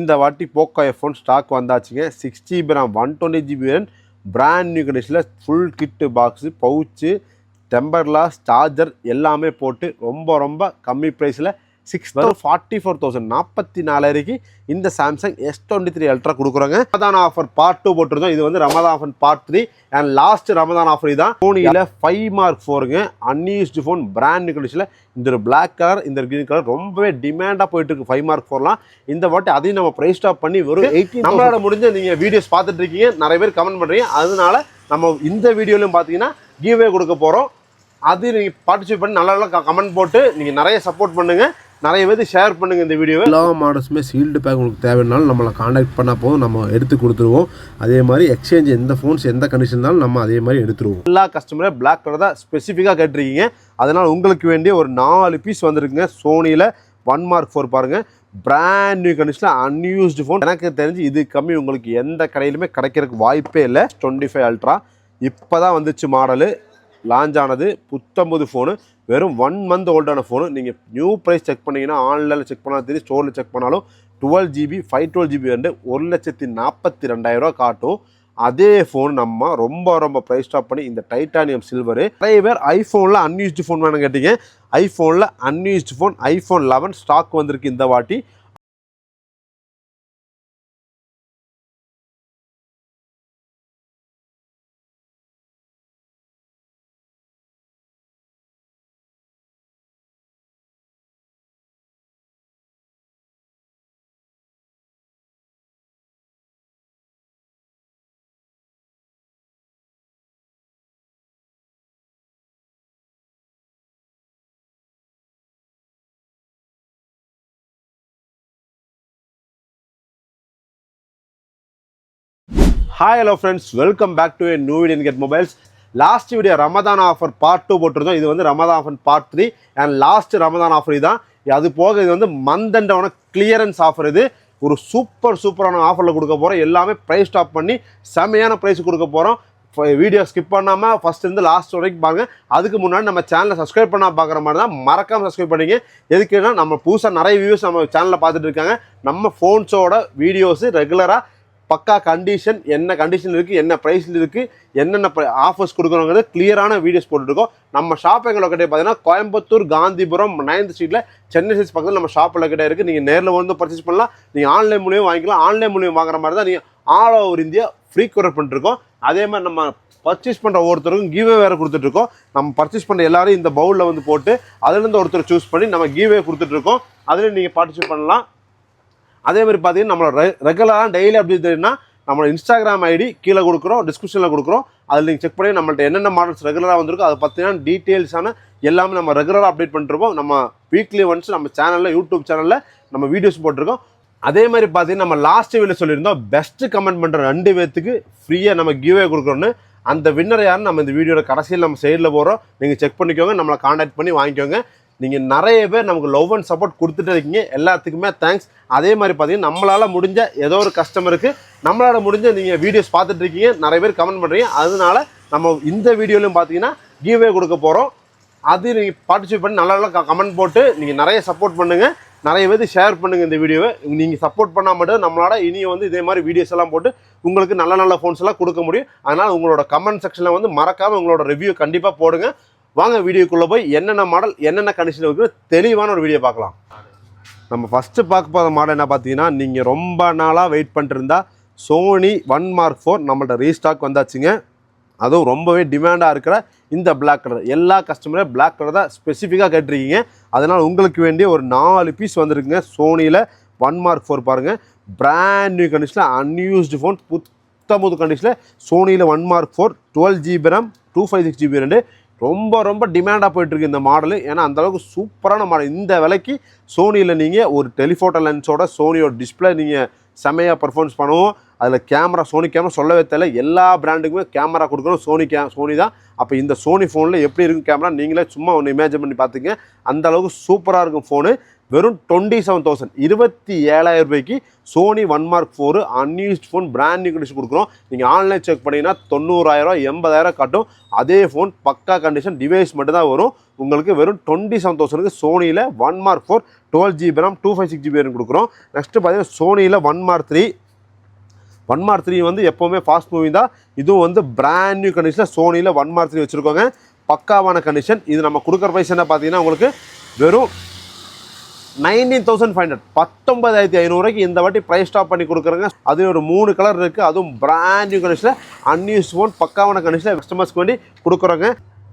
இந்த வாட்டி Poco F1 stock வந்தாச்சுங்க. 6GB RAM 120GB variant brand new கண்டிஷனில் full kit box pouch temper glass charger எல்லாமே போட்டு ரொம்ப கம்மி ப்ரைஸில் 644,000 44,000 இந்த சாம்சங் S23 அல்ட்ரா கொடுக்குறாங்க. ரமதான் ஆஃபர் பார்ட் 2 போட்டிருந்தோம். இது வந்து Ramadan offer part 3 and last Ramadan offer தான். சோனியில் 5M4ங்க அன்யூஸ்டு ஃபோன் பிராண்ட் நியூ கண்டிஷனில் இந்த ஒரு பிளாக் கலர் இந்த கிரீன் கலர் ரொம்பவே டிமாண்டாக போயிட்டு இருக்கு. 5M4லாம் இந்த வாட்டி அதையும் நம்ம ப்ரைஸ் ஸ்டாப் பண்ணி வெறும் 18 நம்மளால முடிஞ்ச நீங்கள் வீடியோஸ் பார்த்துட்டு இருக்கீங்க, நிறைய பேர் கமெண்ட் பண்ணுறீங்க. அதனால நம்ம இந்த வீடியோலையும் பார்த்தீங்கன்னா கிவ்வே கொடுக்க போகிறோம். அது நீங்கள் பார்ட்டிசிபேட் பண்ணி நல்லா கமெண்ட் போட்டு நீங்கள் நிறைய சப்போர்ட் பண்ணுங்கள், நிறைய பேர் ஷேர் பண்ணுங்கள் இந்த வீடியோவை. எல்லா மாடல்ஸுமே சீல்டு பேக் உங்களுக்கு தேவைன்னாலும் நம்மளை காண்டாக்ட் பண்ணால் போதும், நம்ம எடுத்து கொடுத்துருவோம். அதே மாதிரி எக்ஸ்சேஞ்ச் எந்த ஃபோன்ஸ் எந்த கண்டிஷன் இருந்தாலும் நம்ம அதே மாதிரி எடுத்துருவோம். எல்லா கஸ்டமரே பிளாக் கலர் தான் ஸ்பெசிஃபிக்காக கேட்டிருக்கீங்க. அதனால் உங்களுக்கு வேண்டிய ஒரு 4 பீஸ் வந்திருக்குங்க. சோனியில் 1M4 பாருங்கள், பிராண்ட் நியூ கண்டிஷனில் அன்யூஸ்டு ஃபோன். எனக்கு தெரிஞ்சு இது கம்மி உங்களுக்கு எந்த கடையிலுமே கிடைக்கிறதுக்கு வாய்ப்பே இல்லை. 25 அல்ட்ரா இப்போ தான் வந்துச்சு, மாடலு லான்ச் ஆனது, புத்தம்புது ஃபோனு, வெறும் 1 மந்த் ஓல்டான ஃபோனு. நீங்கள் நியூ ப்ரைஸ் செக் பண்ணிங்கன்னா ஆன்லைனில் செக் பண்ணாலும் தெரியும், ஸ்டோரில் செக் பண்ணாலும் 12GB 512GB வந்து 1,42,000 காட்டும். அதே ஃபோன் நம்ம ரொம்ப ப்ரைஸ் ஸ்டாப் பண்ணி இந்த டைட்டானியம் சில்வரு. நிறைய பேர் ஐஃபோனில் அன்யூஸ்டு ஃபோன் வேணும் கேட்டீங்க. ஐஃபோனில் அன்யூஸ்டு ஃபோன் iPhone 11 ஸ்டாக் வந்திருக்கு இந்த வாட்டி. Hi hello friends, welcome back to new video in get mobiles. Last video Ramadan offer part 2 போட்டிருந்தோம். இது வந்து Ramadan offer part 3 and last Ramadan offer இதுதான். அது போக இது வந்து மந்த் அண்டான கிளியரன்ஸ் ஆஃபர். இது ஒரு சூப்பரான ஆஃபரில் கொடுக்க போகிறோம். எல்லாமே ப்ரைஸ் ஸ்டாப் பண்ணி செமையான ப்ரைஸ் கொடுக்க போகிறோம். வீடியோ ஸ்கிப் பண்ணாமல் ஃபஸ்ட் இருந்து லாஸ்ட் வரைக்கும் பாருங்கள். அதுக்கு முன்னாடி நம்ம சேனலை சப்ஸ்கிரைப் பண்ணால் பார்க்குற மாதிரி தான் மறக்காமல் சப்ஸ்கிரைப் பண்ணிங்க. எதுக்குன்னா நம்ம புதுசாக நிறைய வியூஸ் நம்ம சேனலில் பார்த்துட்டு இருக்காங்க. நம்ம ஃபோன்ஸோட வீடியோஸு ரெகுலராக பக்கா கண்டிஷன், என்ன கண்டிஷன் இருக்குது, என்ன ப்ரைஸில் இருக்குது, என்னென்ன ஆஃபர்ஸ் கொடுக்குறோங்கிறது கிளியரான வீடியோஸ் போட்டுருக்கோம். நம்ம ஷாப் எங்கள் லொக்கேட்டே பார்த்தீங்கன்னா கோயம்புத்தூர் காந்திபுரம் 9th ஸ்ட்ரீட்டில் சென்னை சில்க்ஸ் பக்கத்தில் நம்ம ஷாப் லொக்கேட்டே இருக்குது. நீங்கள் நேரில் வந்து பர்ச்சேஸ் பண்ணலாம், நீங்கள் ஆன்லைன் மூலியம் வாங்கிக்கலாம். ஆன்லைன் மூலியம் வாங்குற மாதிரி தான் நீங்கள் all over India free courier பண்ணிருக்கோம். அதே மாதிரி நம்ம பர்ச்சேஸ் பண்ணுற ஒவ்வொருத்தருக்கும் கிவ்வே வேறு கொடுத்துட்ருக்கோம். நம்ம பர்ச்சேஸ் பண்ணுற எல்லாரும் இந்த பவுலில் வந்து போட்டு அதுலேருந்து ஒருத்தர் சூஸ் பண்ணி நம்ம கிவ்வே கொடுத்துட்ருக்கோம். அதில் நீங்கள் பார்ட்டிசிபேட் பண்ணலாம். அதே மாதிரி பார்த்தீங்கன்னா நம்மளோட ரெகுலராக டெய்லி அப்படி தெரியுன்னா நம்மளோட இன்ஸ்டாகிராம் ஐடி கீழே கொடுக்குறோம், டிஸ்கிரிப்ஷனில் கொடுக்குறோம். அதில் நீங்கள் செக் பண்ணி நம்மள்ட்ட என்னென்ன மாடல்ஸ் ரெகுலராக வந்திருக்கோ அதை பார்த்தீங்கன்னா டீட்டெயில்ஸான எல்லாமே நம்ம ரெகுலராக அப்டேட் பண்ணிருப்போம். நம்ம வீக்லி ஒன்ஸ் நம்ம சேனலில் யூடியூப் சேனலில் நம்ம வீடியோஸ் போட்டிருக்கோம். அதே மாதிரி பார்த்தீங்கன்னா நம்ம லாஸ்ட் வீடியோ சொல்லியிருந்தோம், பெஸ்ட்டு கமெண்ட் பண்ணுற 2 பேர்த்துக்கு ஃப்ரீயாக நம்ம கிவ்வே கொடுக்குறோன்னு. அந்த வின்னர் யாருன்னு நம்ம இந்த வீடியோட கடைசியில் நம்ம சைடில் போகிறோம், நீங்கள் செக் பண்ணிக்கோங்க, நம்மளை காண்டாக்ட் பண்ணி வாங்கிக்கோங்க. நீங்கள் நிறைய பேர் நமக்கு லவ் அண்ட் சப்போர்ட் கொடுத்துட்டு இருக்கீங்க, எல்லாத்துக்குமே தேங்க்ஸ். அதே மாதிரி பார்த்தீங்கன்னா நம்மளால் முடிஞ்ச ஏதோ ஒரு கஸ்டமருக்கு நம்மளால் முடிஞ்ச நீங்கள் வீடியோஸ் பார்த்துட்டு இருக்கீங்க, நிறைய பேர் கமெண்ட் பண்ணுறீங்க. அதனால நம்ம இந்த வீடியோலையும் பார்த்தீங்கன்னா கிவ்வே கொடுக்க போகிறோம். அது நீங்கள் பார்ட்டிசிபேட் பண்ணி நல்லா கமெண்ட் போட்டு நீங்கள் நிறைய சப்போர்ட் பண்ணுங்கள், நிறைய பேர் ஷேர் பண்ணுங்கள் இந்த வீடியோவை. நீங்கள் சப்போர்ட் பண்ணால் மட்டும் நம்மளால இனியும் வந்து இதே மாதிரி வீடியோஸ் எல்லாம் போட்டு உங்களுக்கு நல்ல ஃபோன்ஸ் எல்லாம் கொடுக்க முடியும். அதனால் உங்களோட கமெண்ட் செக்ஷனில் வந்து மறக்காமல் உங்களோட ரிவ்யூ கண்டிப்பாக போடுங்க. வாங்க வீடியோக்குள்ளே போய் என்னென்ன மாடல் என்னென்ன கண்டிஷன் இருக்குது தெளிவான ஒரு வீடியோ பார்க்கலாம். நம்ம ஃபஸ்ட்டு பார்க்க போகிற மாடல் என்ன பார்த்தீங்கன்னா, நீங்கள் ரொம்ப நாளாக வெயிட் பண்ணிட்டுருந்தா சோனி 1M4 நம்மள்ட்ட ரீஸ்டாக் வந்தாச்சுங்க. அதுவும் ரொம்பவே டிமாண்டாக இருக்கிற இந்த பிளாக் கலர். எல்லா கஸ்டமரே பிளாக் கலர் தான் ஸ்பெசிஃபிக்காக கேட்டிருக்கீங்க. அதனால் உங்களுக்கு வேண்டிய ஒரு 4 பீஸ் வந்திருக்குங்க. சோனியில் 1M4 பாருங்கள், பிராண்ட் நியூ கண்டிஷனில் அன்யூஸ்டு ஃபோன், புத்தம்புது கண்டிஷனில் சோனியில் 1M4 12GB RAM 256GB variant. ரொம்ப டிமாண்டாக போயிட்டுருக்கு இந்த மாடலு. ஏன்னா அந்தளவுக்கு சூப்பரான மாடல். இந்த விலைக்கு சோனியில் நீங்கள் ஒரு டெலிஃபோட்டோ லென்ஸோட சோனியோட டிஸ்பிளே நீங்கள் செம்மையாக பர்ஃபார்மன்ஸ் பண்ணுவோம். அதில் கேமரா, சோனி கேமரா சொல்லவே தேவை, எல்லா பிராண்டுக்குமே கேமரா கொடுக்குறோம். சோனி தான். அப்போ இந்த சோனி ஃபோனில் எப்படி இருக்கும் கேமரா நீங்களே சும்மா ஒன்று இமேஜின் பண்ணி பார்த்துங்க. அந்தளவுக்கு சூப்பராக இருக்கும் ஃபோனு. வெறும் 27,000 27,000 Sony 1M4 unused phone brand new condition கொடுக்குறோம். நீங்கள் ஆன்லைன் செக் பண்ணிங்கன்னா 90,000 80,000 காட்டும். அதே ஃபோன் பக்கா கண்டிஷன், டிவைஸ் மட்டும் தான் வரும். உங்களுக்கு வெறும் 27,000க்கு சோனியில் 1 Mark 4 12GB RAM 256GB variant கொடுக்குறோம். நெக்ஸ்ட்டு பார்த்தீங்கன்னா சோனியில் 1 Mark 3 வந்து எப்போவுமே ஃபாஸ்ட் மூவிங் தான். இதுவும் வந்து பிராண்ட் நியூ கண்டிஷனில் சோனியில் 1 Mark 3 வச்சுருக்கோங்க. பக்காவான கண்டிஷன். இது நம்ம கொடுக்குற ப்ரைஸ் என்ன பார்த்தீங்கன்னா உங்களுக்கு வெறும் 19,500 19,500 இந்த வாட்டி ப்ரைஸ் ஸ்டாப் பண்ணி கொடுக்குறேங்க. அது ஒரு 3 கலர் இருக்குது. அதுவும் பிராண்ட் நியூ கண்டிஷனில் அன்யூஸ் ஃபோன் பக்காவான கண்டிஷனில் கஸ்டமர்ஸ்க்கு வேண்டி கொடுக்குறோங்க.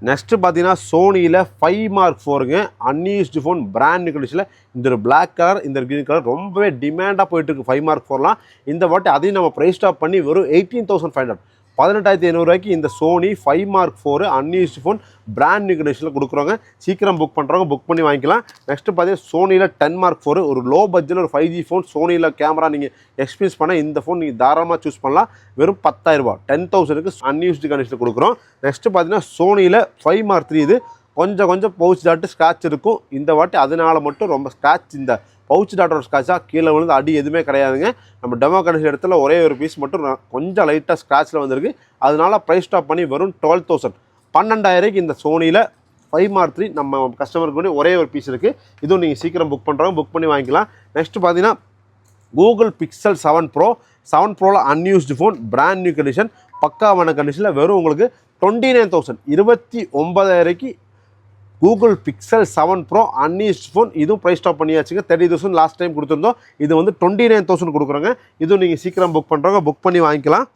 நெக்ஸ்ட்டு பார்த்தீங்கன்னா சோனியில் 5 Mark 4ங்க அன்யூஸ்டு ஃபோன் பிராண்ட் நியூ கண்டிஷனில். இந்த ஒரு பிளாக் கலர் இந்த க்ரீன் கலர் ரொம்பவே டிமாண்டாக போயிட்டுருக்கு 5 Mark 4லாம். இந்த வாட்டி அதையும் நம்ம ப்ரைஸ் ஸ்டாப் பண்ணி வெறும் 18,500 18,500 இந்த Sony 5 Mark 4 unused phone brand new கண்டிஷனில் கொடுக்குறோங்க. சீக்கிரம் புக் பண்ணுறவங்க புக் பண்ணி வாங்கிக்கலாம். நெக்ஸ்ட்டு பார்த்தீங்கன்னா சோனியில் 10 Mark 4 ஒரு லோ பட்ஜெட்டில் ஒரு 5G ஃபோன் சோனியில் கேமரா நீங்கள் எக்ஸ்பீரியன்ஸ் பண்ண இந்த ஃபோன் நீங்கள் தாராளமாக சூஸ் பண்ணலாம். வெறும் 10,000 10,000க்கு அன்யூஸ்டு கண்டிஷனில் கொடுக்குறோம். நெக்ஸ்ட்டு பார்த்தீங்கன்னா சோனியில் 5 Mark 3 இது கொஞ்சம் பவுச் டாட்டு ஸ்க்ராட்ச் இருக்கும். இந்த வாட்டி அதனால் மட்டும் ரொம்ப ஸ்க்ராட்ச் இந்த பவுச் டாட்டோட ஸ்க்ராட்சாக கீழே விழுந்து அடி எதுவுமே கிடையாதுங்க. நம்ம டெமோ கண்டிஷன் இடத்துல ஒரே ஒரு பீஸ் மட்டும் கொஞ்சம் லைட்டாக ஸ்க்ராட்சில் வந்திருக்கு. அதனால ப்ரைஸ் ஸ்டாப் பண்ணி வெறும் 12,000 12,000 இந்த சோனியில் 5 Mark 3 நம்ம கஸ்டமருக்கு வேண்டி ஒரே ஒரு பீஸ் இருக்குது. இதுவும் நீங்கள் சீக்கிரம் புக் பண்ணுறவங்க புக் பண்ணி வாங்கிக்கலாம். நெக்ஸ்ட்டு பார்த்தீங்கன்னா கூகுள் Pixel 7 Proவில் unused phone brand new condition பக்காவான கண்டிஷனில் வெறும் உங்களுக்கு 29,000 29,000 Google Pixel 7 Pro unused phone. இதுவும் ப்ரைஸ் ஸ்டாப் பண்ணியாச்சுங்க. 30,000 லாஸ்ட் டைம் கொடுத்துருந்தோம். இது வந்து 29,000 கொடுக்குறோங்க. இதுவும் நீங்கள் சீக்கிரம் புக் பண்ணுறவங்க புக் பண்ணி வாங்கிக்கலாம்.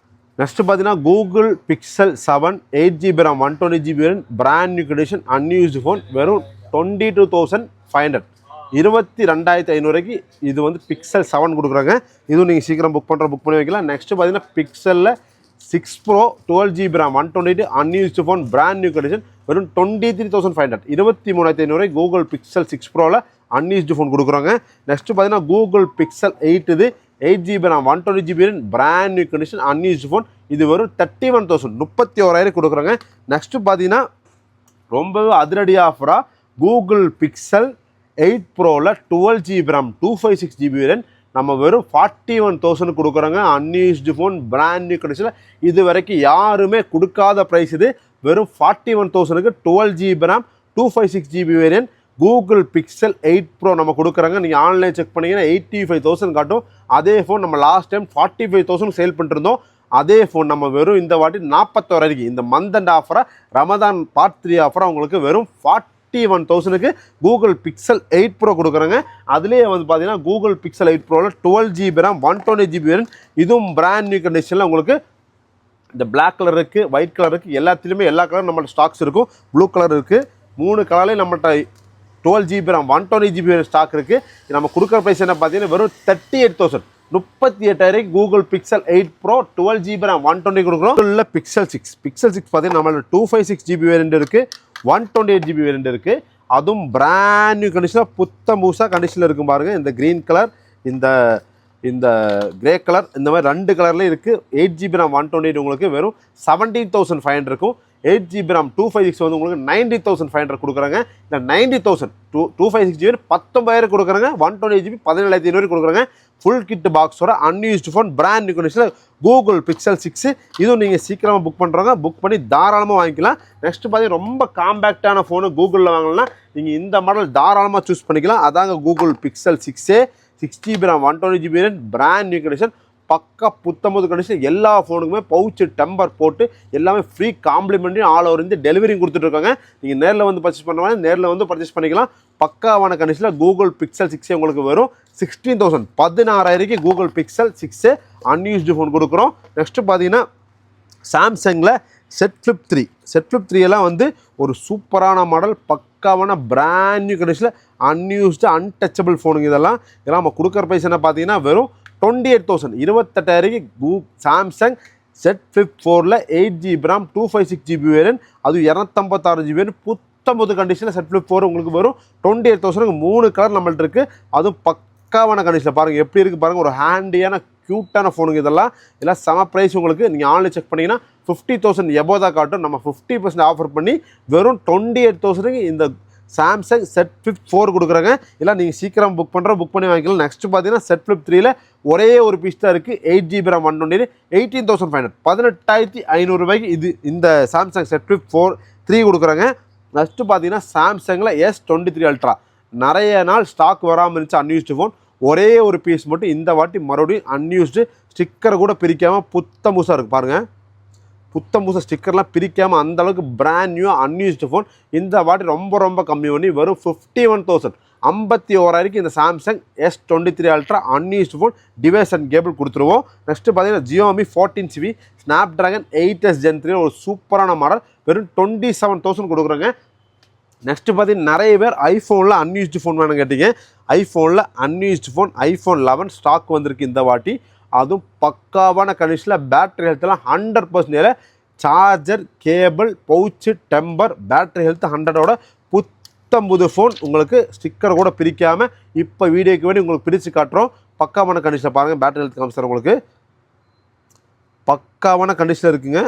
நெக்ஸ்ட்டு பார்த்தீங்கன்னா Google Pixel 7 8GB RAM 120GB variant brand new condition unused phone வெறும் 22,500 22,500 இது வந்து Pixel 7 கொடுக்குறாங்க. இதுவும் நீங்கள் சீக்கிரம் புக் பண்ணி வைக்கலாம். நெக்ஸ்ட்டு பார்த்தீங்கன்னா பிக்சலில் 6 Pro 12GB RAM 128 unused phone brand new condition வெறும் 23,500 23,500 கூகுள் Pixel 6 Proவில் அன்யூஸ்டு ஃபோன் கொடுக்குறாங்க. நெக்ஸ்ட்டு பார்த்தீங்கன்னா கூகுள் Pixel 8 இது 8GB RAM 120GB brand new condition unused phone. இது வெறும் 31,000 31,000 கொடுக்குறாங்க. நெக்ஸ்ட்டு பார்த்தீங்கன்னா ரொம்பவே அதிரடி ஆஃபராக கூகுள் Pixel 8 Proவில் 12GB RAM 256GB வேரியன்ட் நம்ம வெறும் 41,000 கொடுக்குறோங்க. அன்யூஸ்டு ஃபோன் பிராண்ட் நியூ கண்டிஷனில் இது வரைக்கும் யாருமே கொடுக்காத ப்ரைஸ் இது. வெறும் 41,000க்கு 12GB RAM 256GB variant Google Pixel 8 Pro நம்ம கொடுக்குறாங்க. நீங்கள் ஆன்லைன் செக் பண்ணிங்கன்னா 85,000 காட்டும். அதே ஃபோன் நம்ம லாஸ்ட் டைம் 45,000 சேல் பண்ணிருந்தோம். அதே ஃபோன் நம்ம வெறும் இந்த வாட்டி 41,000 இந்த மந்த் அண்ட் ஆஃபராக ரமதான் பார்ட் 3 ஆஃபராக உங்களுக்கு வெறும் 41,000க்கு கூகுள் Pixel 8 Pro கொடுக்குறாங்க. அதுலேயே வந்து பார்த்தீங்கன்னா கூகுள் Pixel 8 Proவில் 12GB RAM 120GB வேரியன்ட் இதுவும் பிராண்ட் நியூ கண்டிஷனில் உங்களுக்கு இந்த பிளாக் கலர் இருக்குது, ஒயிட் கலர் இருக்குது, எல்லாத்துலேயுமே எல்லா கலரும் நம்மள்ட்ட ஸ்டாக்ஸ் இருக்கும். ப்ளூ கலர் இருக்குது, 3 கலர்லேயும் நம்மள்ட்ட 12GB RAM 120GB ஸ்டாக் இருக்குது. நம்ம கொடுக்குற ப்ரைஸ் என்ன பார்த்தீங்கன்னா வெறும் 38,000 38,000 Google Pixel 8 Pro 12GB RAM 120 கொடுக்குறோம். இல்லை Pixel 6 பார்த்தீங்கன்னா நம்மளோட 256GB வேரியன்ட் இருக்குது, 128GB வேரியன்ட் இருக்குது. அதுவும் பிராண்ட் நியூ கண்டிஷனில் புத்தம் புதுசாக கண்டிஷனில் இருக்கும் பாருங்கள். இந்த க்ரீன் கலர் இந்த கிரே கலர் இந்த மாதிரி 2 கலர்லேயும் இருக்குது. 8GB RAM 128 உங்களுக்கு வெறும் 17,500 இருக்கும். 8GB RAM 256 வந்து உங்களுக்கு 90,500 கொடுக்குறாங்க. இல்லை 90,000 256GB 19,000 கொடுக்குறாங்க. 128GB 17,500 கொடுக்குறாங்க. ஃபுல் கிட் பாக்ஸோட அன்யூஸ்டு ஃபோன் பிராண்ட் நியூ கண்டிஷனில் கூகுள் Pixel 6 இதுவும் நீங்கள் சீக்கிரமாக புக் பண்ணுறவங்க புக் பண்ணி தாராளமாக வாங்கிக்கலாம். நெக்ஸ்ட் பார்த்தீங்கன்னா ரொம்ப காம்பேக்டான ஃபோனு கூகுளில் வாங்கணும்னா நீங்கள் இந்த மாடல் தாராளமாக சூஸ் பண்ணிக்கலாம். அதாங்க Google Pixel 6 6GB RAM 120GB brand new condition பக்கா புத்தம்பது கண்டிஷன். எல்லா ஃபோனுக்குமே பவுச்சு டெம்பர் போட்டு எல்லாமே ஃப்ரீ காம்ப்ளிமெண்ட்ரி ஆல் ஓவர் இருந்து டெலிவரியும் கொடுத்துட்ருக்காங்க. நீங்கள் நேரில் வந்து பர்ச்சேஸ் பண்ணுற மாதிரி நேரில் வந்து பர்ச்சேஸ் பண்ணிக்கலாம். பக்காவான கண்டிஷனில் கூகுள் Pixel 6 உங்களுக்கு வரும் 16,000 16,000 கூகுள் Pixel 6 அன்யூஸ்டு ஃபோன் கொடுக்குறோம். நெக்ஸ்ட்டு பார்த்தீங்கன்னா சாம்சங்கில் Z Flip 3 எல்லாம் வந்து ஒரு சூப்பரான மாடல் பக்காவான பிராண்ட் நியூ கண்டிஷனில் அன்யூஸ்டு அன்டச்சபிள் ஃபோனுங்க. இதெல்லாம் நம்ம கொடுக்குற ப்ரைஸ் என்ன பார்த்தீங்கன்னா வெறும் 28,000 28,000 Samsung Z Flip 4ல் 8GB RAM 256GB variant அது 256GB வேரியன்ட் புத்தம்பது கண்டிஷனில் Z Flip 4 உங்களுக்கு வரும் 28,000 3 கலர் நம்மள்ட்ட இருக்குது. அதுவும் பக்காவான கண்டிஷனில் பாருங்கள் எப்படி இருக்குது பாருங்கள். ஒரு ஹேண்டியான க்யூட்டான ஃபோனுங்க. இதெல்லாம் செம ப்ரைஸ் உங்களுக்கு. நீங்கள் ஆன்லைன் செக் பண்ணிங்கன்னா 50,000 எபோ தான் காட்டும். நம்ம 50% ஆஃபர் பண்ணி வெறும் 28,000 இந்த சாம்சங் Z Flip 4 கொடுக்குறாங்க. இல்லை நீங்கள் சீக்கிரம் புக் பண்ணி வாங்கிக்கலாம். நெக்ஸ்ட் பார்த்தீங்கன்னா Z Flip 3ல் ஒரே ஒரு பீஸ் தான் இருக்குது. 8GB RAM 128 18,500 18,500 இது இந்த சாம்சங் Z Flip 3 கொடுக்குறாங்க. நெக்ஸ்ட்டு பார்த்தீங்கன்னா சாம்சங்கில் S23 அல்ட்ரா நிறைய நாள் ஸ்டாக் வராமல் இருந்துச்சு அன்யூஸ்டு ஃபோன். ஒரே ஒரு பீஸ் மட்டும் இந்த வாட்டி மறுபடியும் அன்யூஸ்டு, ஸ்டிக்கரை கூட பிரிக்காமல் புத்தமுசாக இருக்குது பாருங்கள். புத்தமுச ஸ்டிக்கர்லாம் பிரிக்காமல் அந்தளவுக்கு பிராண்ட் நியூ அன்யூஸ்டு ஃபோன். இந்த வாட்டி ரொம்ப ரொம்ப கம்மி பண்ணி வெறும் 51,000 51,000 இந்த Samsung S23 ultra unused phone device and cable கொடுத்துருவோம். நெக்ஸ்ட்டு பார்த்தீங்கன்னா Xiaomi 14CV Snapdragon 8S Gen 3 ஒரு சூப்பரான மாடல் வெறும் 27,000 கொடுக்குறோங்க. நெக்ஸ்ட்டு பார்த்தீங்கன்னா நிறைய பேர் ஐஃபோனில் அன்யூஸ்டு ஃபோன் வேணும் கேட்டிங்க. ஐஃபோனில் அன்யூஸ்டு ஃபோன் iPhone 11 ஸ்டாக் வந்திருக்கு இந்த வாட்டி. அதுவும் பக்காவான கண்டிஷனில் பேட்டரி ஹெல்த்லாம் 100%. Charger, cable, pouch, temper, battery health 100ஓட புத்தம்புது ஃபோன். உங்களுக்கு ஸ்டிக்கர் கூட பிரிக்காமல் இப்போ வீடியோக்கு வேண்டி உங்களுக்கு பிரித்து காட்டுறோம். பக்காவான கண்டிஷனில் பாருங்கள். பேட்டரி ஹெல்த் காமிச்சார் உங்களுக்கு பக்காவான கண்டிஷனில் இருக்குங்க.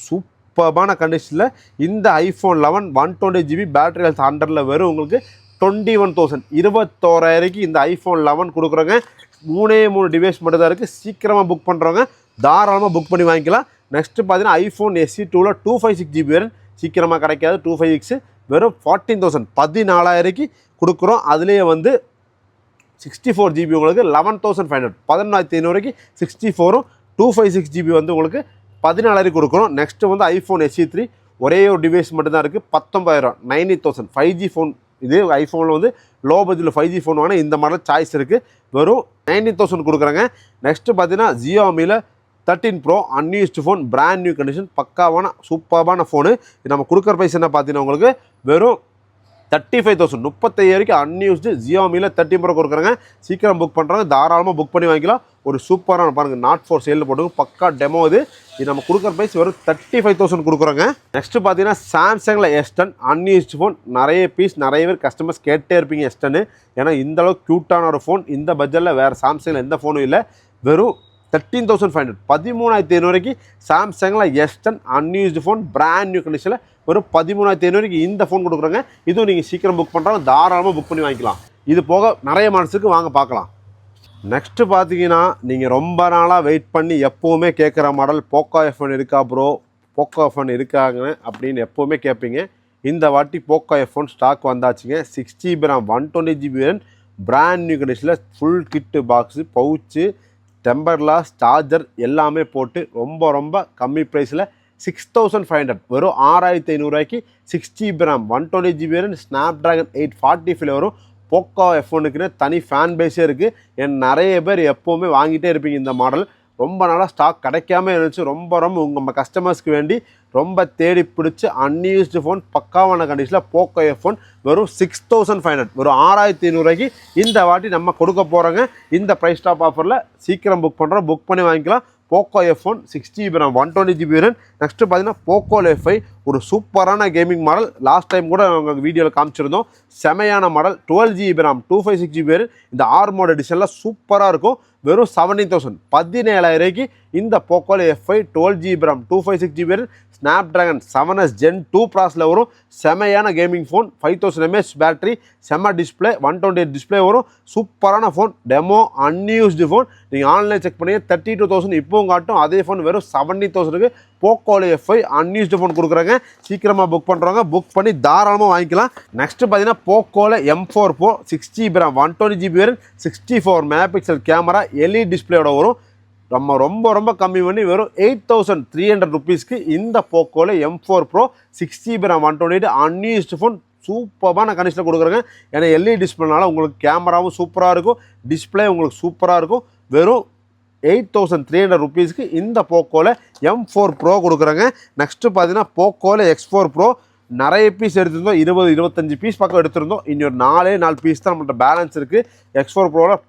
சூப்பரான கண்டிஷனில் இந்த iPhone 11 120GB பேட்டரி ஹெல்த் 100ல் வெறும் உங்களுக்கு 21,000 21,000 இந்த iPhone 11 கொடுக்குறோங்க. 3 டிவைஸ் மட்டும் தான் இருக்குது. சீக்கிரமாக புக் பண்ணுறவங்க தாராளமாக புக் பண்ணி வாங்கிக்கலாம். நெக்ஸ்ட்டு பார்த்தீங்கன்னா iPhone SE 2ல் 256GB வேறு சீக்கிரமாக கிடைக்காது. 256 வெறும் 14,000 14,000 கொடுக்குறோம். அதுலேயே வந்து 64GB உங்களுக்கு 11,500 11,500 64ம் 256GB வந்து உங்களுக்கு 14,000 கொடுக்குறோம். நெக்ஸ்ட்டு வந்து iPhone SE 3 ஒரே ஒரு டிவைஸ் மட்டும் தான் இருக்குது. 19,000 90,000 5G ஃபோன். இது ஐஃபோனில் வந்து லோ பட்ஜெட்டில் 5G ஃபோன் வாங்கினா இந்த மாடல் சாய்ஸ் இருக்குது. வெறும் 19,000 கொடுக்குறாங்க. நெக்ஸ்ட்டு பார்த்தீங்கன்னா Xiaomiயில் 13 Pro unused phone brand new condition பக்காவான சூப்பரான ஃபோனு. இது நம்ம கொடுக்குற ப்ரைஸ் என்ன பார்த்தீங்கன்னா உங்களுக்கு வெறும் 35,000 35,000 அன்யூஸ்டு Xiaomiயில் 13 Pro கொடுக்குறாங்க. சீக்கிரம் புக் பண்ணுறாங்க தாராளமாக புக் பண்ணி வாங்கிக்கலாம். ஒரு சூப்பரான பாருங்கள் நாட் ஃபார் சேலில் போட்டு பக்கா டெமோ இது நம்ம கொடுக்குற ப்ரைஸ் வெறும் 35,000 கொடுக்குறோங்க. நெக்ஸ்ட்டு பார்த்தீங்கன்னா சாம்சங்கில் S10 அன்யூஸ்டு ஃபோன் நிறைய பீஸ் நிறைய பேர் கஸ்டமர்ஸ் கேட்டே இருப்பீங்க S10. ஏன்னா இந்தளவுக்கு க்யூட்டான ஒரு ஃபோன் இந்த பட்ஜெட்டில் வேறு சாம்சங்கில் எந்த ஃபோனும் இல்லை. வெறும் 13,500 13,500 சாம்சங்கில் S10 unused phone brand new கண்டிஷனில் வெறும் 13,500 இந்த ஃபோன் கொடுக்குறாங்க. இதுவும் நீங்கள் சீக்கிரம் புக் பண்ணுறாங்க தாராளமாக புக் பண்ணி வாங்கிக்கலாம். இது போக நிறைய மாடல்ஸுக்கு வாங்க பார்க்கலாம். நெக்ஸ்ட்டு பார்த்தீங்கன்னா நீங்கள் ரொம்ப நாளாக வெயிட் பண்ணி எப்போவுமே கேட்குற மாடல் போக்கோ F1 இருக்கா ப்ரோ, போக்கோ F1 இருக்காங்க அப்படின்னு எப்போவுமே கேட்பீங்க. இந்த வாட்டி போக்கோ F1 ஸ்டாக் வந்தாச்சுங்க. 6GB RAM 120GB brand new கண்டிஷனில் full kit box, pouch, temper glass, charger எல்லாமே போட்டு ரொம்ப ரொம்ப கம்மி ப்ரைஸில் 6,500 வெறும் 6,500 6GB RAM 120GB ஸ்னாப்ட்ராகன் 845 வரும். போக்கோ F1க்குன்னு தனி ஃபேன் பேஸே இருக்குது. நிறைய பேர் எப்போவுமே வாங்கிட்டே இருப்பீங்க இந்த மாடல். ரொம்ப நாளாக ஸ்டாக் கிடைக்காம இருந்துச்சு. ரொம்ப நம்ம கஸ்டமர்ஸ்க்கு வேண்டி ரொம்ப தேடி பிடிச்சி அன்யூஸ்டு ஃபோன் பக்காவான கண்டிஷனில் போக்கோ F1 வெறும் 6,500 வெறும் 6,500 இந்த வாட்டி நம்ம கொடுக்க போகிறோங்க. இந்த ப்ரைஸ் ஸ்டாப் ஆஃபரில் சீக்கிரம் புக் பண்ணுறோம். புக் பண்ணி வாங்கிக்கலாம். Poco F1 6GB RAM 120GB next பார்த்தீங்கன்னா போக்கோ F5 ஒரு சூப்பரான கேமிங் மாடல். லாஸ்ட் டைம் கூட உங்கள் வீடியோவில் காமிச்சிருந்தோம். செமையான மாடல் 12GB RAM 256GB இந்த ஆர்மோட் எடிஷனில் சூப்பராக இருக்கும். வெறும் 17,000 17,000 இந்த Poco F5 12GB RAM 256GB Snapdragon 7S Gen 2 ப்ராஸில் வரும். செமையான கேமிங் ஃபோன் 5000 mAh பேட்டரி, செம்ம டிஸ்பிளே 128 டிஸ்பிளே வரும். சூப்பரான ஃபோன் டெமோ அன்யூஸ்டு ஃபோன். நீங்கள் ஆன்லைன் செக் பண்ணி 32,000 இப்போவும் காட்டும். அதே ஃபோன் வெறும் 70,000 போக்கோ F5 அன்யூஸ்டு ஃபோன் கொடுக்குறாங்க. சீக்கிரமாக புக் பண்ணுறவங்க புக் பண்ணி தாராளமாக வாங்கிக்கலாம். நெக்ஸ்ட்டு பார்த்தீங்கன்னா போக்கோவில் M4 Pro 6GB RAM 120GB 64 MP camera LED டிஸ்பிளேயோட வரும். நம்ம ரொம்ப கம்மி பண்ணி வெறும் 8,300 ருபீஸ்க்கு இந்த போக்கோவில் M4 Pro 6GB RAM 128 unused phone சூப்பரான கண்டிஷனில் கொடுக்குறாங்க. ஏன்னா LED டிஸ்பிளேனால உங்களுக்கு கேமராவும் சூப்பராக இருக்கும், டிஸ்பிளே உங்களுக்கு சூப்பராக இருக்கும். வெறும் 8,300 ருபீஸ்க்கு இந்த போக்கோவில் M4 Pro கொடுக்குறாங்க. நெக்ஸ்ட்டு பார்த்தீங்கன்னா போக்கோவில் X4 Pro நிறைய பீஸ் எடுத்திருந்தோம். 20-25 பீஸ் பக்கம் எடுத்திருந்தோம். இன்னொரு 4 பீஸ் தான் நம்மள்ட்ட பேலன்ஸ் இருக்குது. X4 Proவில்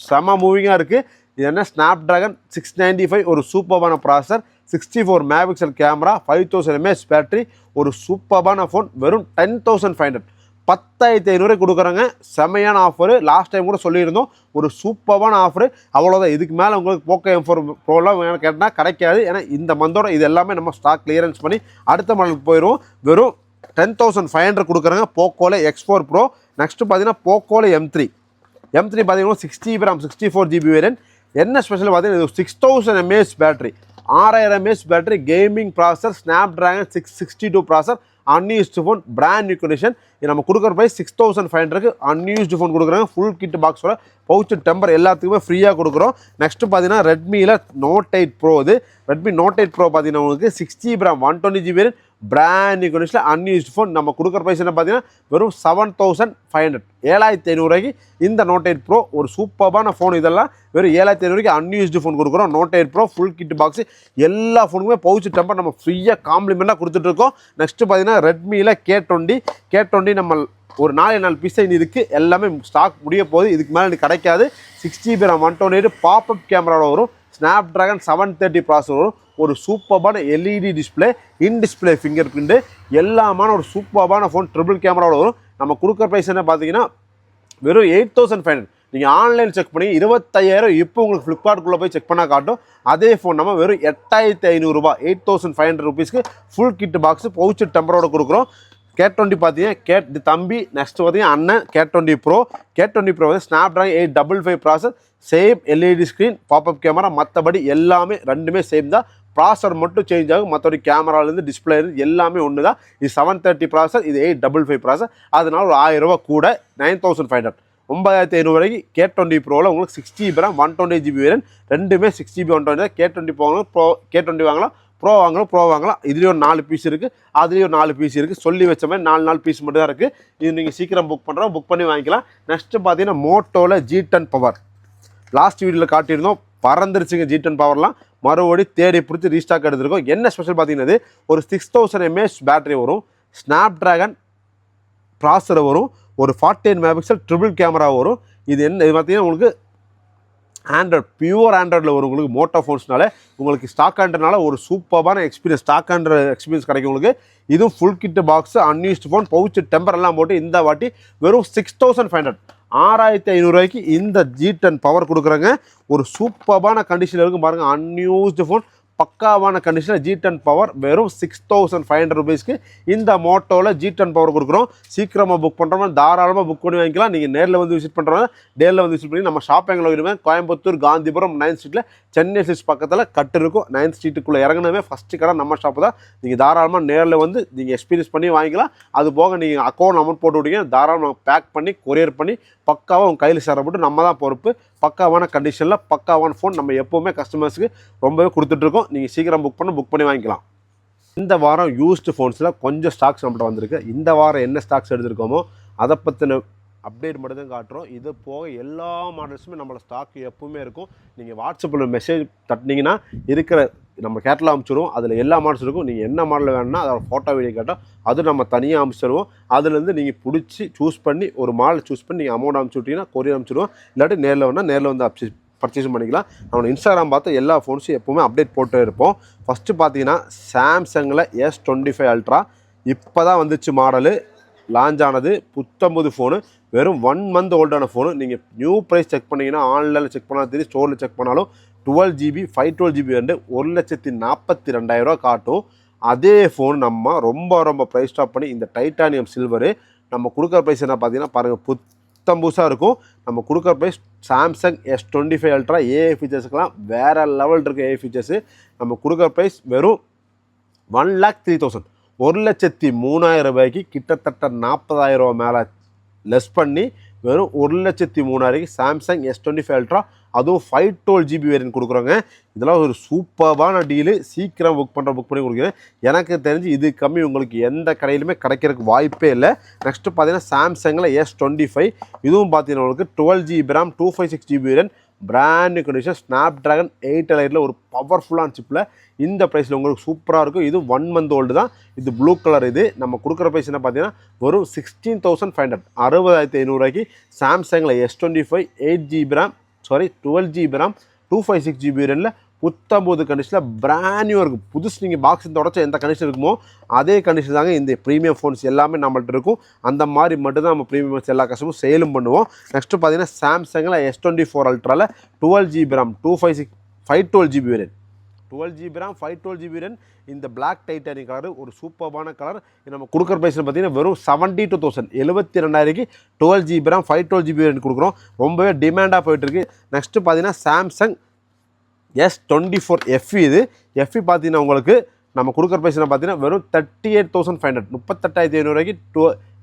செம மூவிங்காக இருக்குது. இது என்ன ஸ்னாப்ட்ராகன் 695 ஒரு சூப்பரான processor, 64 MP camera, 5000 mAh battery, ஒரு சூப்பரான ஃபோன். வெறும் 10,500 10,500 கொடுக்குறாங்க. செமையான ஆஃபரு. லாஸ்ட் டைம் கூட சொல்லியிருந்தோம் ஒரு சூப்பரான ஆஃபரு. அவ்வளோதான். இதுக்கு மேலே உங்களுக்கு போக்கோ M4 ப்ரோலாம் வேணும் கேட்டால் கிடைக்காது. ஏன்னா இந்த மந்தோட இது எல்லாமே நம்ம ஸ்டாக் கிளியரன்ஸ் பண்ணி அடுத்த மாடலுக்கு போயிடுவோம். வெறும் 10,500 கொடுக்குறாங்க போக்கோவில் X4 Pro. நெக்ஸ்ட்டு பார்த்தீங்கன்னா போக்கோவில் M3 பார்த்தீங்கன்னா 6GB RAM 64GB வேரியன்ட். என்ன ஸ்பெஷல் பார்த்தீங்கன்னா இது 6000 mAh battery, 6000 mAh battery, gaming processor, Snapdragon 662 processor, unused phone, brand new condition. நம்ம கொடுக்குற ப்ரைஸ் 6500க்கு அன்யூஸ்டு ஃபோன் கொடுக்குறாங்க. ஃபுல் கிட் பாக்ஸோட பவுச் டெம்பர் எல்லாத்துக்குமே ஃப்ரீயாக கொடுக்குறோம். நெக்ஸ்ட்டு பார்த்தீங்கன்னா ரெட்மியில் Note 8 Pro. இது ரெட்மி Note 8 Pro பார்த்தீங்கன்னா உங்களுக்கு 6GB RAM 120GB brand new கண்டிஷனில் அன்யூஸ்டு ஃபோன். நம்ம கொடுக்குற ப்ரைஸ் என்ன பார்த்தீங்கன்னா வெறும் 7500, 7500 இந்த Note 8 Pro ஒரு சூப்பரான ஃபோன். இதெல்லாம் வெறும் 7500 அன்யூஸ்டு ஃபோன் கொடுக்குறோம். Note 8 Pro full kit box எல்லா ஃபோனுக்குமே பவுச் டெம்பர் நம்ம ஃப்ரீயாக காம்ப்ளிமெண்ட்டாக கொடுத்துட்ருக்கோம். நெக்ஸ்ட்டு பார்த்தீங்கன்னா ரெட்மியில் K20 நம்ம ஒரு 4 பீஸ் இருக்குது. எல்லாமே ஸ்டாக் முடிய போகுது. இதுக்கு மேலே கிடைக்காது. 6GB RAM 128 பாப்அப் கேமராவில் வரும். ஸ்னாப்ட்ராகன் 730 ப்ராசஸர் வரும். ஒரு சூப்பரான LED display, in display fingerprint எல்லாமான ஒரு சூப்பரான ஃபோன். ட்ரிபிள் கேமராவில் வரும். நம்ம கொடுக்குற ப்ரைஸ் என்ன பார்த்தீங்கன்னா வெறும் 8500. நீங்கள் ஆன்லைன் செக் பண்ணி 25000 இப்போ உங்களுக்கு ஃப்ளிப்கார்ட்டுக்குள்ளே போய் செக் பண்ணால் காட்டும். அதே ஃபோன் நம்ம வெறும் 8500 8500 ரூபீஸ்க்கு ஃபுல் கிட் பாக்ஸ் பவுச் டெம்பரோட கொடுக்குறோம். K20 பார்த்தீங்கன்னா தம்பி. நெக்ஸ்ட் பார்த்தீங்கன்னா அண்ணன் K20 Pro வந்து Snapdragon 855 processor, same LED screen, pop-up camera, மற்றபடி எல்லாமே ரெண்டுமே சேம் தான். ப்ராசஸர் மட்டும் சேஞ்ச் ஆகும். மற்றபடி கேமராலேருந்து டிஸ்பிளேலேருந்து எல்லாமே ஒன்று தான். இது 730 ப்ராசஸர், இது 855 ப்ராசஸர். அதனால ஒரு 1000 ரூபா கூட 9500, 9500 K20 Proவில் உங்களுக்கு 6GB RAM 128GB வேரியன்ட். ரெண்டுமே 6GB 128. K20 K20 வாங்கலாம், ப்ரோ வாங்கலாம். இதுலேயும் 4 பீஸ் இருக்குது, அதுலேயும் 4 பீஸ் இருக்குது. சொல்லி வச்ச மாதிரி 4 பீஸ் மட்டும் தான் இருக்குது. இது நீங்கள் சீக்கிரம் புக் பண்ணி வாங்கிக்கலாம். நெக்ஸ்ட்டு பார்த்தீங்கன்னா மோட்டோவில் G10 பவர் லாஸ்ட் வீடியோவில் காட்டியிருந்தோம். பறந்துருச்சுங்க G10 பவர்லாம். மறுபடி தேடி பிடிச்சி ரீஸ்டாக் எடுத்துருக்கோம். என்ன ஸ்பெஷல் பார்த்தீங்கன்னா ஒரு 6000 mAh பேட்டரி வரும். ஸ்னாப்ட்ராகன் ப்ராசஸர் வரும். ஒரு 48 மெகாபிக்சல் ட்ரிபிள் கேமரா வரும். இது பார்த்தீங்கன்னா உங்களுக்கு பியூர் ஆண்ட்ராய்டில் வரும். உங்களுக்கு மோட்டோ ஃபோன்ஸ்னால உங்களுக்கு ஸ்டாக் ஆண்ட்ராய்டுனால ஒரு சூப்பரான எக்ஸ்பீரியன்ஸ், ஸ்டாக் ஆண்ட்ராய்டு எக்ஸ்பீரியன்ஸ் கிடைக்கும் உங்களுக்கு. இதுவும் full kit box unused phone pouch temper எல்லாம் போட்டு இந்த வாட்டி வெறும் 6500, 6500 இந்த G10 பவர் கொடுக்குறாங்க. ஒரு சூப்பரான கண்டிஷனில் இருக்கும் பாருங்கள். அன்யூஸ்டு ஃபோன் பக்காவான கண்டிஷனில் G10 பவர் வெறும் 6500 ரூபீஸ்க்கு இந்த மோட்டோவில் G10 பவர் கொடுக்குறோம். சீக்கிரமாக புக் பண்ணுறோம்னா தாராளமாக புக் பண்ணி வாங்கிக்கலாம். நீங்கள் நேரில் வந்து விசிட் பண்ணுறோன்னா நேரில் வந்து விசிட் பண்ணி நம்ம ஷாப் எங்களை வருவேன். கோயம்புத்தூர் காந்திபுரம் 9th ஸ்ட்ரீட்டில் சென்னை சிக்ஸ் பக்கத்தில் கட்டு இருக்கும். 9th ஸ்ட்ரீட்டுக்குள்ளே இறங்கினவே ஃபஸ்ட்டு கடை நம்ம ஷாப்பு தான். நீங்கள் தாராளமாக நேரில் வந்து நீங்கள் எக்ஸ்பீரியன்ஸ் பண்ணி வாங்கிக்கலாம். அது போக நீங்கள் அக்கௌண்ட் அமௌண்ட் போட்டு விட்டீங்க தாராளமாக பேக் பண்ணி கொரியர் பண்ணி பக்காவாக உங்கள் கையில் சேரப்பட்டு நம்ம தான் பொறுப்பு. பக்காவான கண்டிஷனில் பக்காவான ஃபோன் நம்ம எப்போவுமே கஸ்டமர்ஸுக்கு ரொம்பவே கொடுத்துட்ருக்கோம். நீங்கள் சீக்கிரம் புக் பண்ணி வாங்கிக்கலாம். இந்த வாரம் யூஸ்டு ஃபோன்ஸில் கொஞ்சம் ஸ்டாக்ஸ் நம்மகிட்ட வந்திருக்கு. இந்த வாரம் என்ன ஸ்டாக்ஸ் எடுத்துருக்கோமோ அதை பற்றின அப்டேட் மட்டும் தான் காட்டுறோம். இது போக எல்லா மாடல்ஸுமே நம்மளோட ஸ்டாக் எப்பவுமே இருக்கும். நீங்கள் வாட்ஸ்அப்பில் மெசேஜ் தட்டினீங்கன்னா இருக்கிற நம்ம கேட்டலாக அனுப்பிச்சிடுவோம். அதில் எல்லா மாடல்ஸ் இருக்கும். நீங்கள் என்ன மாடல் வேணும்னா அதோட ஃபோட்டோ வீடியோ கேட்டால் அது நம்ம தனியாக அனுப்பிச்சிடுவோம். அதுலேருந்து நீங்கள் பிடிச்சி சூஸ் பண்ணி ஒரு மாடல் சூஸ் பண்ணி நீங்கள் அமௌண்ட் அனுப்பிச்சி விட்டிங்கன்னா கொரியர் அனுப்பிச்சிடுவோம். இல்லாட்டி நேரில் வேணால் நேரில் வந்து பர்ச்சேஸ் பண்ணிக்கலாம். நம்ம இன்ஸ்டாகிராம் பார்த்து எல்லா ஃபோன்ஸும் எப்போவுமே அப்டேட் போட்டு இருப்போம். ஃபஸ்ட்டு பார்த்தீங்கன்னா சாம்சங்கில் S25 Ultra இப்போ தான் வந்துச்சு. மாடலு லான்ச் ஆனது புத்தம்பது ஃபோனு. வெறும் 1 month ஓல்டான ஃபோனு. நீங்கள் நியூ ப்ரைஸ் செக் பண்ணிங்கன்னா ஆன்லைனில் செக் பண்ணாலும் தெரியும், ஸ்டோரில் செக் பண்ணாலும் 12GB 512GB வந்து 1,42,000 காட்டும். அதே ஃபோன் நம்ம ரொம்ப ப்ரைஸ் ஸ்டாப் பண்ணி இந்த டைட்டானியம் சில்வரு நம்ம கொடுக்குற ப்ரைஸ் என்ன பார்த்தீங்கன்னா பாருங்கள் புத்தம்பூசாக இருக்கும். நம்ம கொடுக்குற price Samsung S25 Ultra AI ஃபீச்சர்ஸுக்கெல்லாம் வேறு லெவல் இருக்குது. ஏஐ ஃபீச்சர்ஸு நம்ம கொடுக்குற ப்ரைஸ் வெறும் 1,03,000, 1,03,000 கிட்டத்தட்ட 40,000 ரூபா மேலே லெஸ் பண்ணி வெறும் 1,03,000 சாம்சங் S25 Ultra அதுவும் 512GB வேரியன்ட் கொடுக்குறோங்க. இதெல்லாம் ஒரு சூப்பரான டீலு. சீக்கிரம் புக் பண்ணி கொடுக்குறேன். எனக்கு தெரிஞ்சு இது கம்மி உங்களுக்கு எந்த கடையிலுமே கிடைக்கிறதுக்கு வாய்ப்பே இல்லை. நெக்ஸ்ட்டு பார்த்தீங்கன்னா சாம்சங்கில் S25 இதுவும் பார்த்தீங்கன்னா உங்களுக்கு 12GB RAM 256GB variant brand new condition Snapdragon 8 ஒரு பவர்ஃபுல்லான சிப்பில் இந்த ப்ரைஸில் உங்களுக்கு சூப்பராக இருக்கும். இது 1 month ஓல்டு தான். இது ப்ளூ கலர். இது நம்ம கொடுக்குற ப்ரைஸ் என்ன பார்த்தீங்கன்னா வெறும் 16,500, 60,500 சாம்சங்கில் S25 8GB RAM 12GB RAM 256GB வேரியன்ட்டில் புத்தம்போது கண்டிஷனில் பிராண்ட் நியூ இருக்கும். புதுசு நீங்கள் பாக்ஸ் தொடச்ச எந்த கண்டிஷன் இருக்குமோ அதே கண்டிஷன் தாங்க இந்த ப்ரீமியம் ஃபோன்ஸ் எல்லாமே நம்மள்ட்ட இருக்கும். அந்த மாதிரி மட்டும்தான் நம்ம ப்ரீமியம் எல்லா கஸ்டமரும் சேலும் பண்ணுவோம். நெக்ஸ்ட்டு பார்த்தீங்கன்னா சாம்சங்கில் S24 Ultraவில் 12GB RAM 512GB variant 12GB RAM 512GB variant இந்த பிளாக் டைட்டானிக் கலர் ஒரு சூப்பரான கலர். நம்ம கொடுக்குற ப்ரைஸ் பார்த்தீங்கன்னா வெறும் 72,000, 72,000 12GB RAM 512GB வேரியன்ட் கொடுக்குறோம். ரொம்பவே டிமாண்டாக போயிட்டுருக்கு. நெக்ஸ்ட்டு பார்த்தீங்கன்னா சாம்சங் S24 FE இது FE பார்த்தீங்கன்னா உங்களுக்கு நம்ம கொடுக்குற ப்ரைஸ் என்ன பார்த்தீங்கன்னா வெறும் 38,500 38,500 ரூபாய்க்கு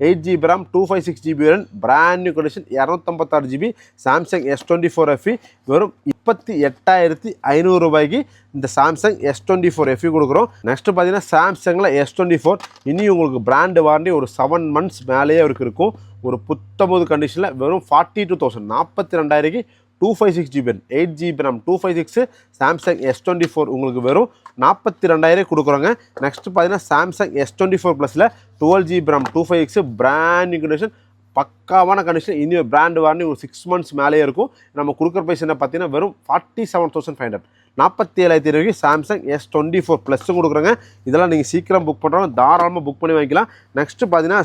8GB RAM 256GB variant brand new condition 256GB Samsung S24 FE வெறும் 28,500 ரூபாய்க்கு இந்த சாம்சங் S24 FE கொடுக்குறோம். நெக்ஸ்ட் பார்த்தீங்கன்னா சாம்சங்கில் S24 இனி உங்களுக்கு பிராண்டு வாரண்டி ஒரு 7 months மேலேயே அவருக்கு இருக்கும். ஒரு புத்தம்பது கண்டிஷனில் வெறும் 42,000 42,000 256GB 8GB RAM 256 Samsung S24 உங்களுக்கு வெறும் 42,000 கொடுக்குறோங்க. நெக்ஸ்ட் பார்த்தீங்கன்னா சாம்சங் S24 ப்ளஸில் 12GB RAM 256 brand new condition பக்காவான கண்டிஷன் இனி பிராண்டு வாரண்டி ஒரு 6 months மேலேயே இருக்கும். நம்ம கொடுக்குற ப்ரைஸ் என்ன பார்த்தீங்கன்னா வெறும் 47,500 47,500 சாம்சங் S24 ப்ளஸும் கொடுக்குறோங்க. இதெல்லாம் நீங்கள் சீக்கிரம் புக் பண்ணுறோம், தாராளமாக புக் பண்ணி வாங்கிக்கலாம். நெக்ஸ்ட்டு பார்த்தீங்கன்னா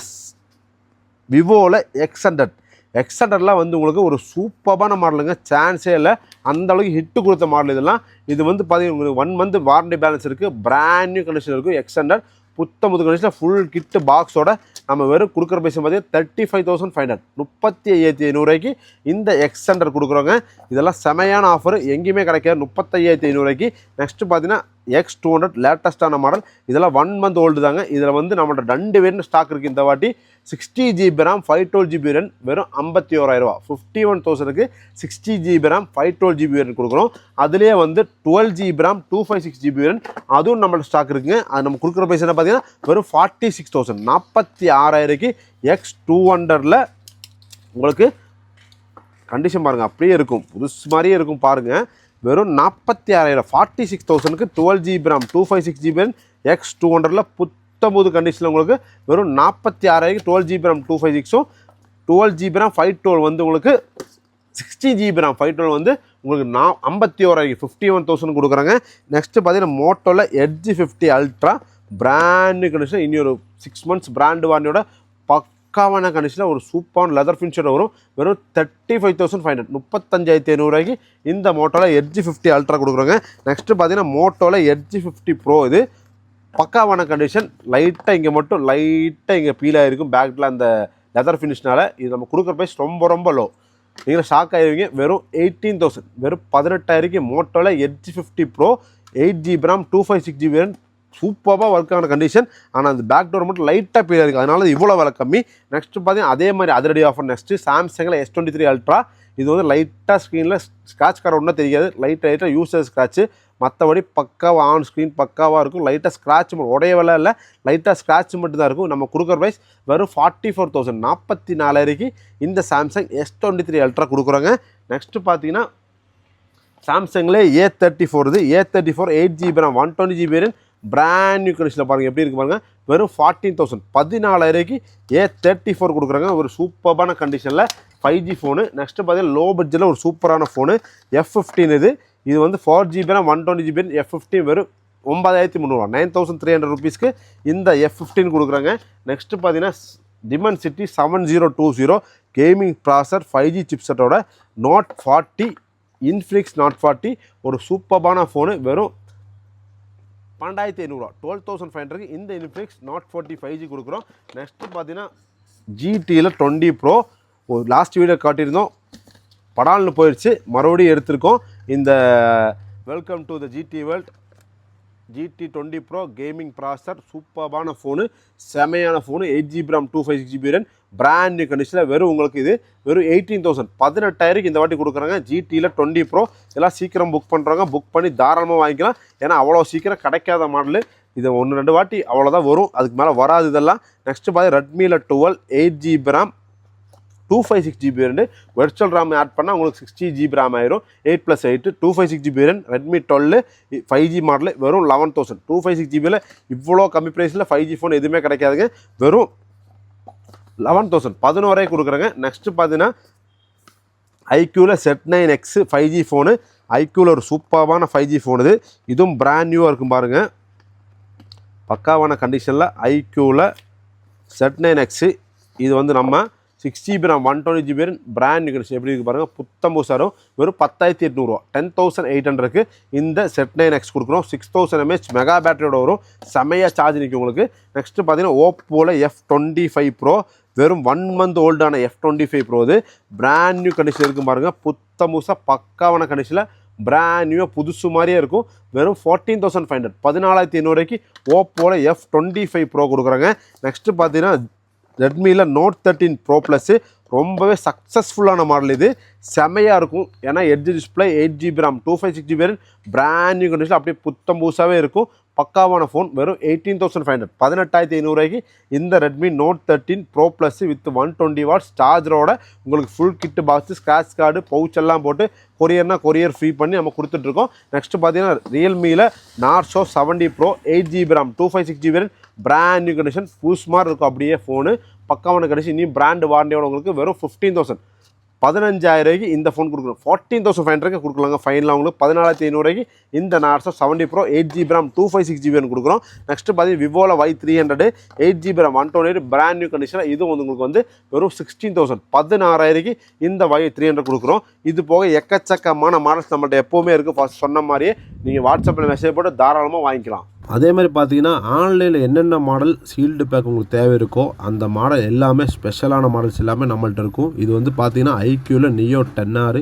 விவோவில் X100 வந்து உங்களுக்கு ஒரு சூப்பரான மாடலுங்க, சான்ஸே இல்லை, அந்தளவுக்கு ஹிட்டு கொடுத்த மாடல் இதெல்லாம். இது வந்து பார்த்தீங்கன்னா உங்களுக்கு 1 month வாரண்டி பேலன்ஸ் இருக்குது, பிராண்ட் நியூ கண்டிஷன் இருக்குது. X100 புத்தம்பது கண்டிஷனில் ஃபுல் கிட்டு பாக்ஸோட நம்ம வெறும் கொடுக்குற பைசா பார்த்தீங்கன்னா 35,500 35,500 ரூபாய்க்கு இந்த X100 கொடுக்குறோங்க. இதெல்லாம் செமையான ஆஃபர், எங்கேயுமே கிடைக்காது 35,500 ரூபாய்க்கு. நெக்ஸ்ட்டு பார்த்தீங்கன்னா X200 லேட்டஸ்ட்டான மாடல், இதெல்லாம் 1 month ஓல்டு தாங்க. இதில் வந்து நம்மள்ட்ட 2 வேரியன்ட் ஸ்டாக் இருக்குது இந்த வாட்டி. 60GB RAM 512GB வேரியன்ட் வெறும் 51,000 51,000க்கு 60GB RAM 512GB வேரியன்ட் கொடுக்குறோம். அதுலேயே வந்து 12GB RAM 256GB வேரியன்ட் அதுவும் நம்மள்ட்ட ஸ்டாக் இருக்குங்க. அது நம்ம கொடுக்குற பைசா என்ன பார்த்தீங்கன்னா வெறும் 46,000 46,000க்கு X200ல் உங்களுக்கு கண்டிஷன் பாருங்கள் அப்படியே இருக்கும், புதுசு மாதிரியே இருக்கும் பாருங்கள். வெறும் 46,000 46,000க்கு 12GB RAM 256GB X200ல் புத்தம்பது கண்டிஷனில் உங்களுக்கு வெறும் 46,000 12GB RAM 256ம் 12GB RAM 512 வந்து உங்களுக்கு 60GB RAM 512 வந்து உங்களுக்கு 51,000 51,000 கொடுக்குறாங்க. நெக்ஸ்ட்டு பார்த்தீங்கன்னா மோட்டோவில் Edge 50 Ultra பிராண்ட் கண்டிஷன் இனி ஒரு 6 months பிராண்டு வாரண்டியோட பக்காவான கண்டிஷனில் ஒரு சூப்பரான லெதர் ஃபினிஷோட வரும். வெறும் 35,500 35,500 இந்த மோட்டோவில் Edge 50 Ultra கொடுக்குறாங்க. நெக்ஸ்ட்டு பார்த்தீங்கன்னா மோட்டோவில் Edge 50 Pro இது பக்காவான கண்டிஷன், லைட்டாக இங்கே மட்டும் லைட்டாக இங்கே பீல் ஆகிருக்கும் பேக்கில் அந்த லெதர் ஃபினிஷ்னால். இது நம்ம கொடுக்குற ப்ரைஸ் ரொம்ப லோ, நீங்கள் ஷாக் ஆகிடுவீங்க. வெறும் 18,000 வெறும் 18,000 மோட்டோவில் Edge 50 Pro 8GB RAM 256GB variant சூப்பராக ஒர்க் ஆன கண்டிஷன். ஆனால் அந்த பேக் டோர் மட்டும் லைட்டாக பீல் இருக்குது, அதனால இவ்வளோ விலை கம்மி. நெக்ஸ்ட்டு பார்த்தீங்கன்னா அதே மாதிரி அதிரடி ஆஃபர். நெக்ஸ்ட்டு சாம்சங்கில் S23 Ultra இது வந்து லைட்டாக ஸ்க்ரீனில் ஸ்க்ராட்ச் கார்டு ஒன்றும் தெரியாது, லைட்டாக யூசர் ஸ்க்ராட்ச்சு, மற்றபடி பக்காவாக ஆன் ஸ்க்ரீன் பக்காவாக இருக்கும். லைட்டாக ஸ்க்ராட்ச் உடைய வேலை இல்லை, லைட்டாக ஸ்க்ராட்ச் மட்டும் தான் இருக்கும். நம்ம கொடுக்குற ப்ரைஸ் வெறும் 44,000 44,000க்கு இந்த சாம்சங் S23 Ultra கொடுக்குறோங்க. நெக்ஸ்ட்டு பார்த்தீங்கன்னா சாம்சங்கில் A34 இது A34 8GB RAM 120GB variant brand new கண்டிஷனில் பாருங்கள் எப்படி இருக்குது பாருங்கள். வெறும் 14,000 14,000க்கு A34 கொடுக்குறாங்க. ஒரு சூப்பரான கண்டிஷனில் 5G ஃபோனு. நெக்ஸ்ட்டு பார்த்தீங்கன்னா லோ பட்ஜெட்டில் ஒரு சூப்பரான ஃபோனு F15 இது வந்து 4GB RAM 120GB F15 வெறும் 9,300 9,300 rupeesக்கு இந்த F15 கொடுக்குறாங்க. நெக்ஸ்ட்டு பார்த்தீங்கன்னா Dimensity 7020 கேமிங் ப்ராசர் 5G சிப்செட்டோட Note 40 Infinix Note 40 ஒரு சூப்பரான ஃபோனு வெறும் 12,500 12,500க்கு இந்த Infinix Note 40 5G கொடுக்குறோம். நெக்ஸ்ட்டு பார்த்தீங்கன்னா GTயில் 20 Pro ஒரு லாஸ்ட் வீடியோ காட்டியிருந்தோம், படால்னு போயிடுச்சு, மறுபடியும் எடுத்திருக்கோம். இந்த welcome to the GT world GT 20 Pro gaming ப்ராசர் சூப்பரான ஃபோனு, செமையான phone 8GB RAM 256GB variant brand new கண்டிஷனில் வெறும் உங்களுக்கு இது வெறும் 18,000 18,000க்கு இந்த வாட்டி கொடுக்குறாங்க. GTயில் 20 Pro இதெல்லாம் சீக்கிரம் புக் பண்ணுறாங்க, புக் பண்ணி தாராளமாக வாங்கிக்கலாம். ஏன்னா அவ்வளோ சீக்கிரம் கிடைக்காத மாடலு, இது 1-2 வாட்டி அவ்வளோதான் வரும், அதுக்கு மேலே வராது இதெல்லாம். நெக்ஸ்ட்டு பார்த்து ரெட்மியில் 12 8GB RAM 256GB variant virtual RAM add பண்ணால் உங்களுக்கு 60GB RAM ஆயிரும். 8+8 256GB variant Redmi 12 5G model வெறும் 11,000 256GBயில் இவ்வளோ கம்மி ப்ரைஸில் 5G ஃபோன் எதுவுமே கிடைக்காதுங்க. வெறும் 11,000 11,000 கொடுக்குறாங்க. நெக்ஸ்ட்டு பார்த்தீங்கன்னா ஐக்யூவில் Z9X 5G ஃபோனு, ஐக்யூவில் ஒரு சூப்பரான 5G ஃபோன் இது, இதுவும் பிராண்ட் நியூவாக இருக்கும் பாருங்கள், பக்காவான கண்டிஷனில் ஐக்யூவில் Z9X இது வந்து நம்ம 6GB RAM 120GB brand new condition எப்படி இருக்குது பாருங்கள், புத்தம்பு சாரும் வெறும் 10,800 10,800க்கு இந்த Z9X கொடுக்குறோம். 6000 mAh மெகா பேட்டரியோட வரும், செமையாக சார்ஜ் நிற்கும் உங்களுக்கு. நெக்ஸ்ட்டு பார்த்தீங்கன்னா ஓப்போவில் F25 Pro வெறும் 1 month ஓல்டான F25 Pro இது பிராண்ட் நியூ கண்டிஷன் இருக்கும் பாருங்கள், புத்தம்புசாக பக்காவான கண்டிஷனில் பிராண்ட் நியூவாக புதுசு மாதிரியே இருக்கும். வெறும் 14,500 14,500 ரூபாய்க்கு ஓப்போவில் F25 Pro கொடுக்குறாங்க. நெக்ஸ்ட்டு பார்த்தீங்கன்னா ரெட்மியில் Note 13 Pro ப்ளஸ்ஸு ரொம்பவே சக்ஸஸ்ஃபுல்லான மாடல். இது செமையாக இருக்கும். ஏன்னா edge display 8GB RAM 256GB variant brand new கண்டிஷனில் அப்படியே புத்தம் புதுசாகவே இருக்கும். பக்காவான ஃபோன். வெறும் 18,500 18,500 ரூபாய்க்கு இந்த Redmi Note 13 Pro plus with 120 watts சார்ஜரோட உங்களுக்கு full kit box scratch card pouch எல்லாம் போட்டு கொரியர் ஃப்ரீ பண்ணி நம்ம கொடுத்துட்ருக்கோம். நெக்ஸ்ட்டு பார்த்தீங்கன்னா ரியல்மியில் Narzo 70 Pro 8GB RAM 256GB variant brand new condition புதுசுமாரி இருக்கும் அப்படியே ஃபோனு. பக்காவான கண்டிஷன். இனி பிராண்ட் வாரண்டியோட உங்களுக்கு வெறும் 15,000 15,000 ரூபாய்க்கு இந்த ஃபோன் கொடுக்குறோம். 14,500 கொடுக்கலாங்க ஃபைனலாக உங்களுக்கு. 14,500 ரூபாய்க்கு இந்த Narzo 70 Pro 8GB RAM 256GB கொடுக்குறோம். நெக்ஸ்ட்டு பார்த்தீங்கன்னா விவோவில் Y300 8GB RAM 128 brand new கண்டிஷனில் இது வந்து உங்களுக்கு வந்து வெறும் 16,000 16,000 இந்த Y300 கொடுக்குறோம். இது போக எக்கச்சக்கமான மாடல்ஸ் நம்மள்ட்ட எப்போவுமே இருக்குது. ஃபர்ஸ்ட் சொன்ன மாதிரியே நீங்கள் வாட்ஸ்அப்பில் மெசேஜ் போட்டு தாராளமாக வாங்கிக்கலாம். அதே மாதிரி பார்த்தீங்கன்னா ஆன்லைனில் என்னென்ன மாடல் சீல்டு பேக் உங்களுக்கு தேவை இருக்கோ அந்த மாடல் எல்லாமே ஸ்பெஷலான மாடல்ஸ் எல்லாமே நம்மள்ட்ட இருக்கும். இது வந்து பார்த்தீங்கன்னா ஐக்யூவில் Neo 10R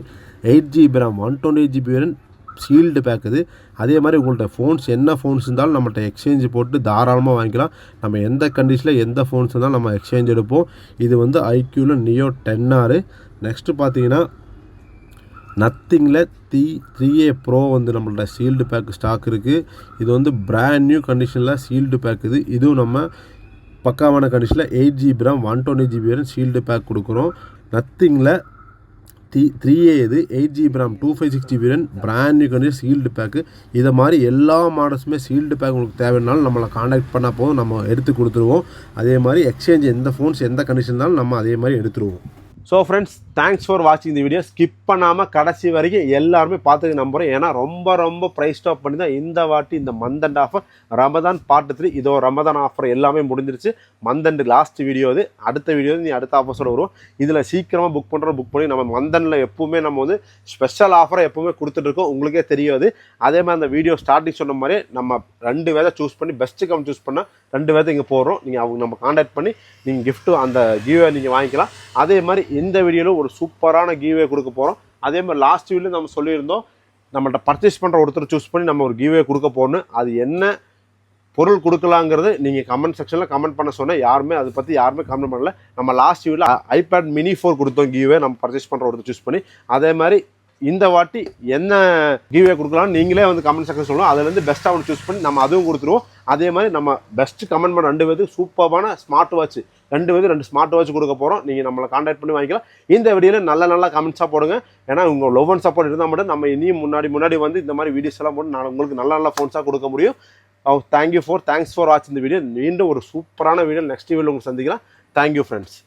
8GB RAM 128GB variant sealed back இது. அதே மாதிரி உங்கள்கிட்ட ஃபோன்ஸ் என்ன ஃபோன்ஸ் இருந்தாலும் நம்மள்ட்ட எக்ஸ்சேஞ்ச் போட்டு தாராளமாக வாங்கிக்கலாம். நம்ம எந்த கண்டிஷனில் எந்த ஃபோன்ஸ் இருந்தாலும் நம்ம எக்ஸ்சேஞ்ச் எடுப்போம். இது வந்து ஐக்யூவில் Neo 10R. நெக்ஸ்ட்டு பார்த்தீங்கன்னா நத்திங்கில் T3A Pro வந்து நம்மள்ட்ட சீல்டு பேக் ஸ்டாக் இருக்குது. இது வந்து பிராண்ட் நியூ கண்டிஷனில் சீல்டு பேக் இது. இதுவும் நம்ம பக்காவான கண்டிஷனில் 8GB RAM 120GB variant sealed back கொடுக்குறோம். நத்திங்கில் T3A இது 8GB RAM 256GB variant brand new condition sealed pack. இதை மாதிரி எல்லா மாடல்ஸுமே சீல்டு பேக் உங்களுக்கு தேவைன்னாலும் நம்மளை காண்டாக்ட் பண்ணால் போதும், நம்ம எடுத்து கொடுத்துருவோம். அதே மாதிரி எக்ஸ்சேஞ்ச் எந்த ஃபோன்ஸ் எந்த கண்டிஷன் இருந்தாலும் நம்ம அதே மாதிரி எடுத்துருவோம். ஸோ ஃப்ரெண்ட்ஸ், தேங்க்ஸ் ஃபார் வாட்சிங் இந்த வீடியோ. ஸ்கிப் பண்ணாமல் கடைசி வரைக்கும் எல்லாருமே பார்த்துக்க நம்புகிறேன். ஏன்னா ரொம்ப ப்ரைஸ் ஸ்டாப் பண்ணி தான் இந்த வாட்டி இந்த மந்த் ஆஃபர் ரமதான் பார்ட் 3 இதோ ரமதான் ஆஃபர் எல்லாமே முடிஞ்சிருச்சு. மந்த் லாஸ்ட் வீடியோ அது. அடுத்த வீடியோ நீ அடுத்த ஆஃபர்ஸோடு வரும். இதில் சீக்கிரமாக புக் பண்ணி நம்ம மந்தனில் எப்பவுமே நம்ம வந்து ஸ்பெஷல் ஆஃபரை எப்பவுமே கொடுத்துட்ருக்கோம். உங்களுக்கே தெரியாது. அதே மாதிரி அந்த வீடியோ ஸ்டார்டிங் சொன்ன மாதிரி நம்ம 2 வேதை சூஸ் பண்ணி பெஸ்ட்டு கம் சூஸ் பண்ணால் 2 வேதை இங்கே போடுறோம். நீங்கள் அவங்க நம்ம கான்டாக்ட் பண்ணி நீங்கள் கிஃப்ட்டு அந்த கிவ்வே நீங்கள் வாங்கிக்கலாம். அதே மாதிரி இந்த வீடியோவில் ஒரு சூப்பரான கிவ்வே கொடுக்க போகிறோம். அதே மாதிரி லாஸ்ட் வீடியோவில் நம்ம சொல்லியிருந்தோம் நம்மள்ட்ட பர்ச்சேஸ் பண்ணுற ஒருத்தர் சூஸ் பண்ணி நம்ம ஒரு கிவ்வே கொடுக்க போகணும். அது என்ன பொருள் கொடுக்கலாங்கிறது நீங்கள் கமெண்ட் செக்ஷனில் கமெண்ட் பண்ண சொன்னால் அதை பற்றி யாருமே கமெண்ட் பண்ணல. நம்ம லாஸ்ட் வீடியோவில் iPad mini 4 கொடுத்தோம் கிவ்வே நம்ம பர்ச்சேஸ் பண்ணுற ஒருத்தர் சூஸ் பண்ணி. அதே மாதிரி இந்த வாட்டி என்ன கிவ்வே கொடுக்கலாம்னு நீங்களே வந்து கமெண்ட் செக்ஷன் சொல்லணும். அதுலேருந்து பெஸ்ட்டாக ஒன்று சூஸ் பண்ணி நம்ம அதுவும் கொடுத்துருவோம். அதே மாதிரி நம்ம பெஸ்ட்டு கமெண்ட் பண்ண 2 பேருக்கு சூப்பரான ஸ்மார்ட் வாட்ச் 2 பேருக்கு 2 ஸ்மார்ட் வாட்ச் கொடுக்க போகிறோம். நீங்கள் நம்மளை கான்டாக்ட் பண்ணி வாங்கிக்கலாம். இந்த வீடியோவில் நல்ல கமெண்ட்ஸாக போடுங்க. ஏன்னா உங்கள் லவ் அண்ட் சப்போர்ட் இருந்தால் மட்டும் நம்ம இனியும் முன்னாடி வந்து இந்த மாதிரி வீடியோஸ் எல்லாம் போட்டு நான் உங்களுக்கு நல்ல ஃபோன்ஸாக கொடுக்க முடியும். தேங்க்ஸ் ஃபார் வாட்சிங் இந்த வீடியோ. மீண்டும் ஒரு சூப்பரான வீடியோ நெக்ஸ்ட் வீடியோவில் உங்களுக்கு சந்திக்கலாம். Thank you friends.